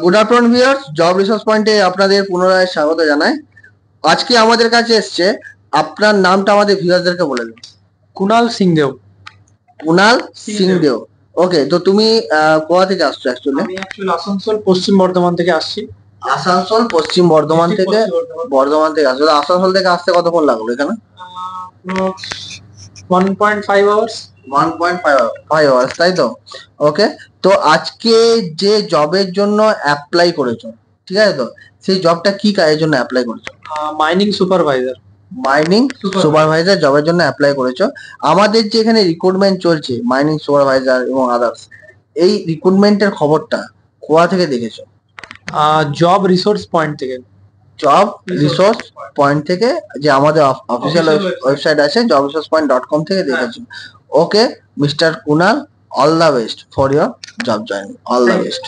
Good afternoon viewers, job resource পয়েন্টে আপনাদের পুনরায় স্বাগত জানাই। আজকে আমাদের কাছে এসছে, আপনার নামটা আমাদের ভিউয়ারদেরকে বলে দিন। কুনাল সিংদেও। কুনাল সিংদেও। ওকে, তো তুমি কোথা থেকে আসছো অ্যাকচুয়ালি? আমি অ্যাকচুয়ালি আসানসোল পশ্চিম বর্ধমান থেকে আসছি। আসানসোল পশ্চিম বর্ধমান থেকে আসছো। আসানসোল থেকে আসতে কতক্ষণ লাগলো এখানে? 1.5 আওয়ার্স। 1.5 আওয়ার্স, তাই তো? ওকে, তো আজকে যে জবের জন্য অ্যাপ্লাই করেছো, ঠিক আছে তো, সেই জবটা কি কাজের জন্য অ্যাপ্লাই করেছো? Mining supervisor. মাইনিং সুপারভাইজার জবের জন্য অ্যাপ্লাই করেছো। আমাদের যে এখানে রিক্রুটমেন্ট চলছে মাইনিং সুপারভাইজার এবং আদার্স, এই রিক্রুটমেন্টের খবরটা কোথা থেকে দেখেছো? জব রিসোর্স পয়েন্ট থেকে। জব রিসোর্স পয়েন্ট থেকে, যে আমাদের অফিসিয়াল ওয়েবসাইট আছে jobresourcepoint.com থেকে দেখেছো। Okay mister Kunal, all the best for your job joining. All the best.